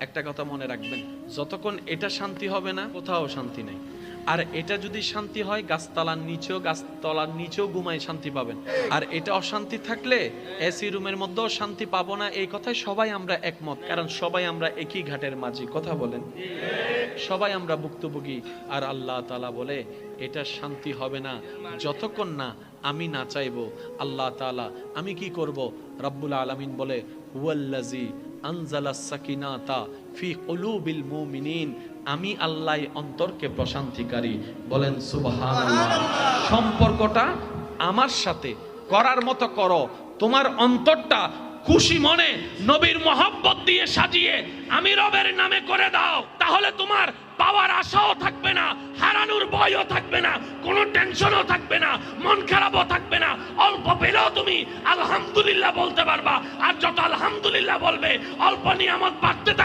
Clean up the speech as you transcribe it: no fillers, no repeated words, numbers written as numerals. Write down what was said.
একটা কথা মনে রাখবেন, যতক্ষণ এটা শান্তি হবে না কোথাও শান্তি নেই। আর এটা যদি শান্তি হয় গাছতলার নিচেও ঘুমায় শান্তি পাবেন। আর এটা অশান্তি থাকলে এসি রুমের মধ্যেও শান্তি পাবো না, এই কথায় সবাই আমরা একমত। কারণ সবাই আমরা একই ঘাটের মাঝি, কথা বলেন, সবাই আমরা ভুক্তভোগী। আর আল্লাহ তাআলা বলে এটা শান্তি হবে না যতক্ষণ না আমি না চাইবো। আল্লাহ তাআলা আমি কি করব? রব্বুল আলামিন বলে হুয়াল্লাযী আনজালাস সাকিনাতা ফি কুলুবিল মুমিনিন, আমি আল্লাহ অন্তরকে প্রশান্তিকারী। বলেন সুবহানাল্লাহ। সম্পর্কটা আমার সাথে করার মতো করো, তোমার অন্তরটা খুশি মনে নবীর মহব্বত দিয়ে সাজিয়ে আমি রবের নামে করে দাও, তাহলে তোমার পাওয়ার আশাও থাকবে না, হারানোর ভয়ও থাকবে না, কোনো টেনশনও থাকবে না, মন খারাপও থাকবে না। অল্প পেলেও তুমি আলহামদুলিল্লাহ বলতে পারবা। আর যত আলহামদুলিল্লাহ বলবে অল্প নিয়ামত বাড়তে থাকবে।